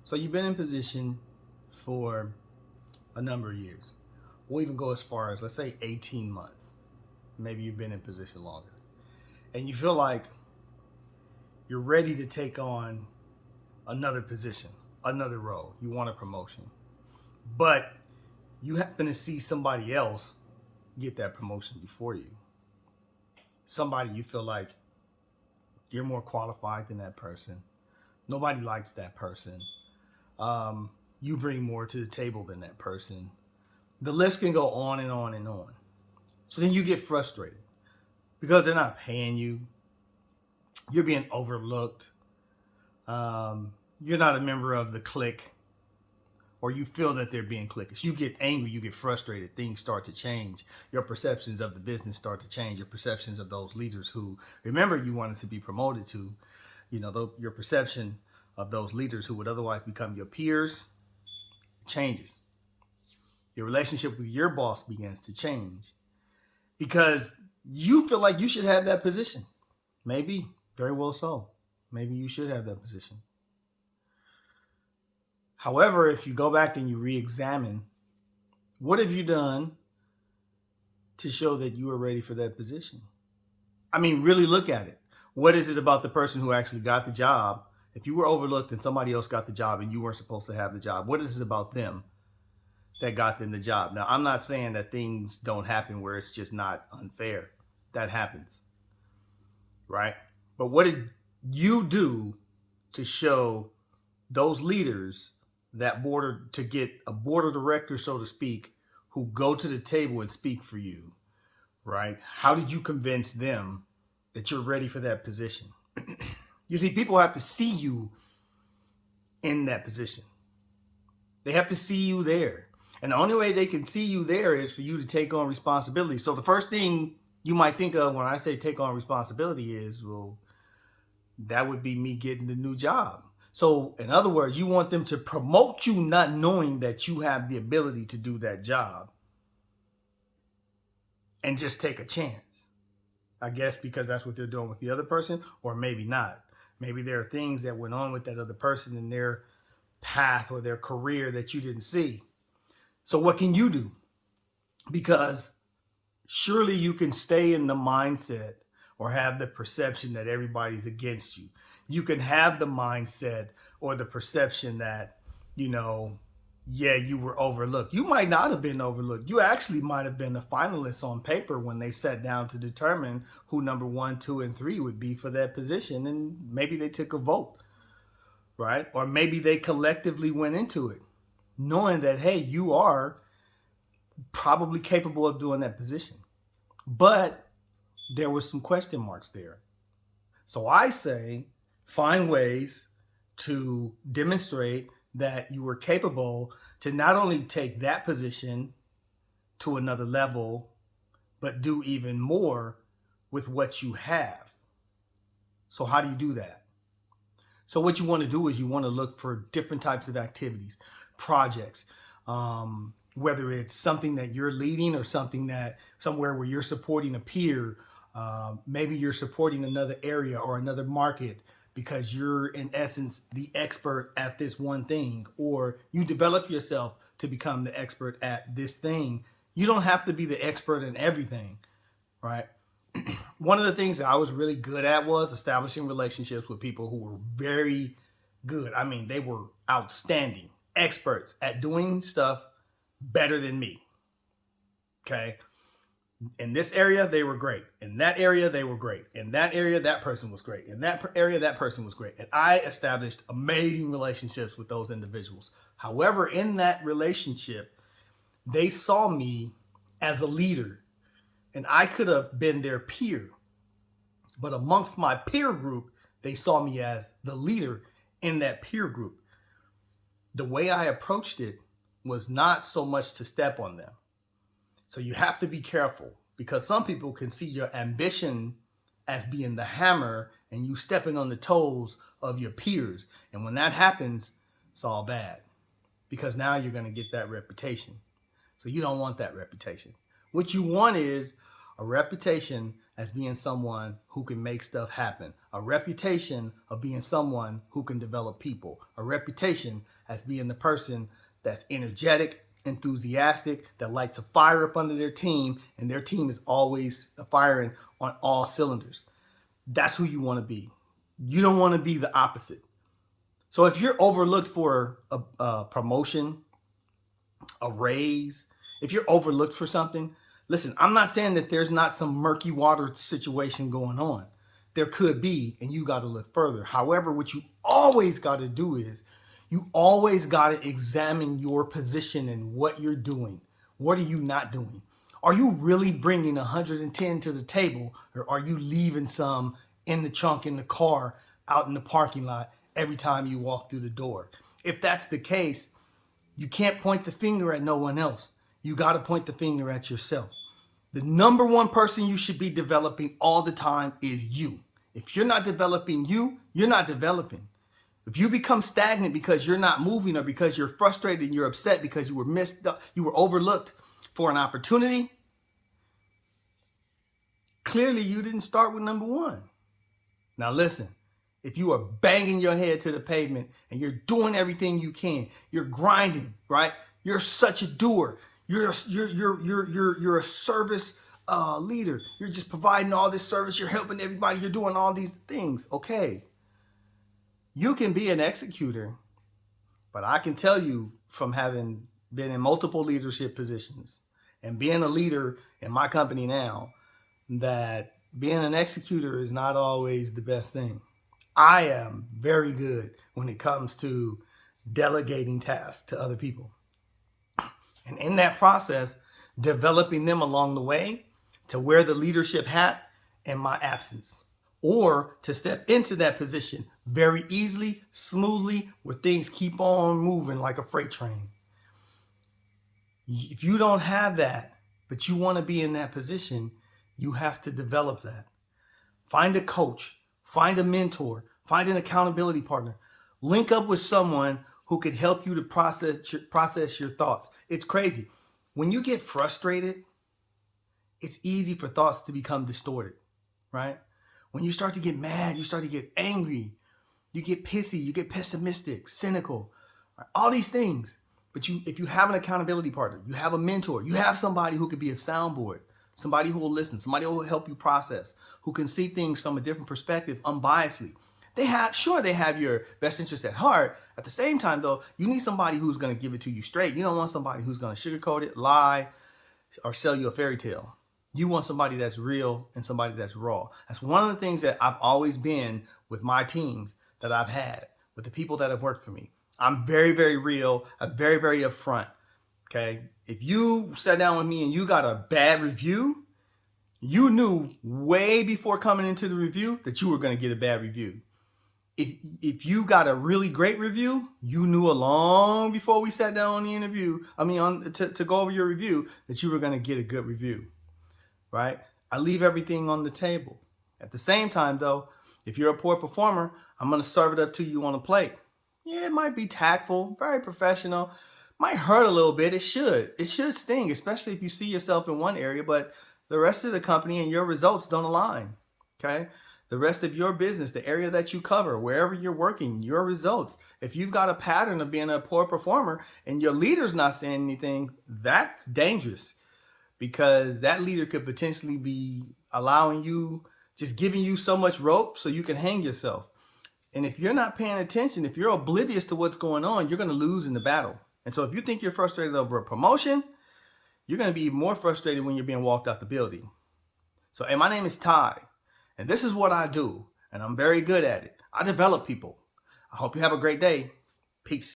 So you've been in position for a number of years. We'll even go as far as, let's say, 18 months. Maybe you've been in position longer. And you feel like you're ready to take on another position, another role. You want a promotion. But you happen to see somebody else get that promotion before you. Somebody you feel like you're more qualified than that person. Nobody likes that person. You bring more to the table than that person. The list can go on and on and on. So then you get frustrated because they're not paying you. You're being overlooked. You're not a member of the clique, or you feel that they're being cliquish. You get angry, you get frustrated, things start to change. Your perceptions of the business start to change. Your perceptions of those leaders who, remember, you wanted to be promoted to, your perception of those leaders who would otherwise become your peers changes. Your relationship with your boss begins to change because you feel like you should have that position. Maybe, very well so. Maybe you should have that position. However, if you go back and you re-examine, what have you done to show that you are ready for that position? I mean, really look at it. What is it about the person who actually got the job? If you were overlooked and somebody else got the job and you weren't supposed to have the job, what is it about them that got them the job? Now, I'm not saying that things don't happen where it's just not unfair. That happens, right? But what did you do to show those leaders that border to get a board of directors, so to speak, who go to the table and speak for you, right? How did you convince them that you're ready for that position? You see, people have to see you in that position. They have to see you there. And the only way they can see you there is for you to take on responsibility. So the first thing you might think of when I say take on responsibility is, well, that would be me getting the new job. So in other words, you want them to promote you not knowing that you have the ability to do that job and just take a chance. I guess because that's what they're doing with the other person, or maybe not. Maybe there are things that went on with that other person in their path or their career that you didn't see. So what can you do? Because surely you can stay in the mindset or have the perception that everybody's against you. You can have the mindset or the perception that, you were overlooked. You might not have been overlooked. You actually might have been a finalist on paper when they sat down to determine who number 1, 2, and 3 would be for that position. And maybe they took a vote, right? Or maybe they collectively went into it knowing that, hey, you are probably capable of doing that position. But there were some question marks there. So I say find ways to demonstrate that you were capable to not only take that position to another level, but do even more with what you have. So how do you do that? So what you want to do is you want to look for different types of activities, projects, whether it's something that you're leading or something that somewhere where you're supporting a peer. Maybe you're supporting another area or another market because you're in essence the expert at this one thing, or you develop yourself to become the expert at this thing. You don't have to be the expert in everything, right? One of the things that I was really good at was establishing relationships with people who were very good. I mean, they were outstanding experts at doing stuff better than me. Okay. In this area, they were great. In that area, they were great. In that area, that person was great. In that area, that person was great. And I established amazing relationships with those individuals. However, in that relationship, they saw me as a leader, and I could have been their peer. But amongst my peer group, they saw me as the leader in that peer group. The way I approached it was not so much to step on them. So you have to be careful because some people can see your ambition as being the hammer and you stepping on the toes of your peers. And when that happens, it's all bad because now you're going to get that reputation. So you don't want that reputation. What you want is a reputation as being someone who can make stuff happen, a reputation of being someone who can develop people, a reputation as being the person that's energetic, enthusiastic, that like to fire up under their team, and their team is always firing on all cylinders. That's who you want to be. You don't want to be the opposite. So if you're overlooked for a promotion, a raise, if you're overlooked for something, listen, I'm not saying that there's not some murky water situation going on. There could be, and you got to look further. However, what you always got to do is you always got to examine your position and what you're doing. What are you not doing? Are you really bringing 110 to the table, or are you leaving some in the trunk in the car out in the parking lot every time you walk through the door? If that's the case, you can't point the finger at no one else. You got to point the finger at yourself. The number one person you should be developing all the time is you. If you're not developing you, you're not developing. If you become stagnant because you're not moving, or because you're frustrated and you're upset because you were overlooked for an opportunity, clearly you didn't start with number one. Now listen, if you are banging your head to the pavement and you're doing everything you can, you're grinding, right? You're such a doer. You're a service leader. You're just providing all this service. You're helping everybody. You're doing all these things. Okay. You can be an executor, but I can tell you from having been in multiple leadership positions and being a leader in my company now, that being an executor is not always the best thing. I am very good when it comes to delegating tasks to other people. And in that process, developing them along the way to wear the leadership hat in my absence, or to step into that position very easily, smoothly, where things keep on moving like a freight train. If you don't have that, but you want to be in that position, you have to develop that. Find a coach, find a mentor, find an accountability partner. Link up with someone who could help you to process your thoughts. It's crazy. When you get frustrated, it's easy for thoughts to become distorted, right? When you start to get mad, you start to get angry, you get pissy, you get pessimistic, cynical, right? All these things. But if you have an accountability partner, you have a mentor, you have somebody who could be a soundboard, somebody who will listen, somebody who will help you process, who can see things from a different perspective, unbiasedly. They have your best interest at heart. At the same time, though, you need somebody who's going to give it to you straight. You don't want somebody who's going to sugarcoat it, lie, or sell you a fairy tale. You want somebody that's real and somebody that's raw. That's one of the things that I've always been with my teams that I've had, with the people that have worked for me. I'm very, very real. I'm very, very upfront. Okay? If you sat down with me and you got a bad review, you knew way before coming into the review that you were going to get a bad review. If you got a really great review, you knew long before we sat down on the interview, to go over your review, that you were going to get a good review, right? I leave everything on the table. At the same time, though, if you're a poor performer, I'm going to serve it up to you on a plate. Yeah, it might be tactful, very professional, might hurt a little bit. It should sting, especially if you see yourself in one area, but the rest of the company and your results don't align, okay? The rest of your business, the area that you cover, wherever you're working, your results. If you've got a pattern of being a poor performer and your leader's not saying anything, that's dangerous, because that leader could potentially be allowing you, just giving you so much rope so you can hang yourself. And if you're not paying attention, if you're oblivious to what's going on, you're going to lose in the battle. And so if you think you're frustrated over a promotion, you're going to be even more frustrated when you're being walked out the building. So, my name is Ty. And this is what I do, and I'm very good at it. I develop people. I hope you have a great day. Peace.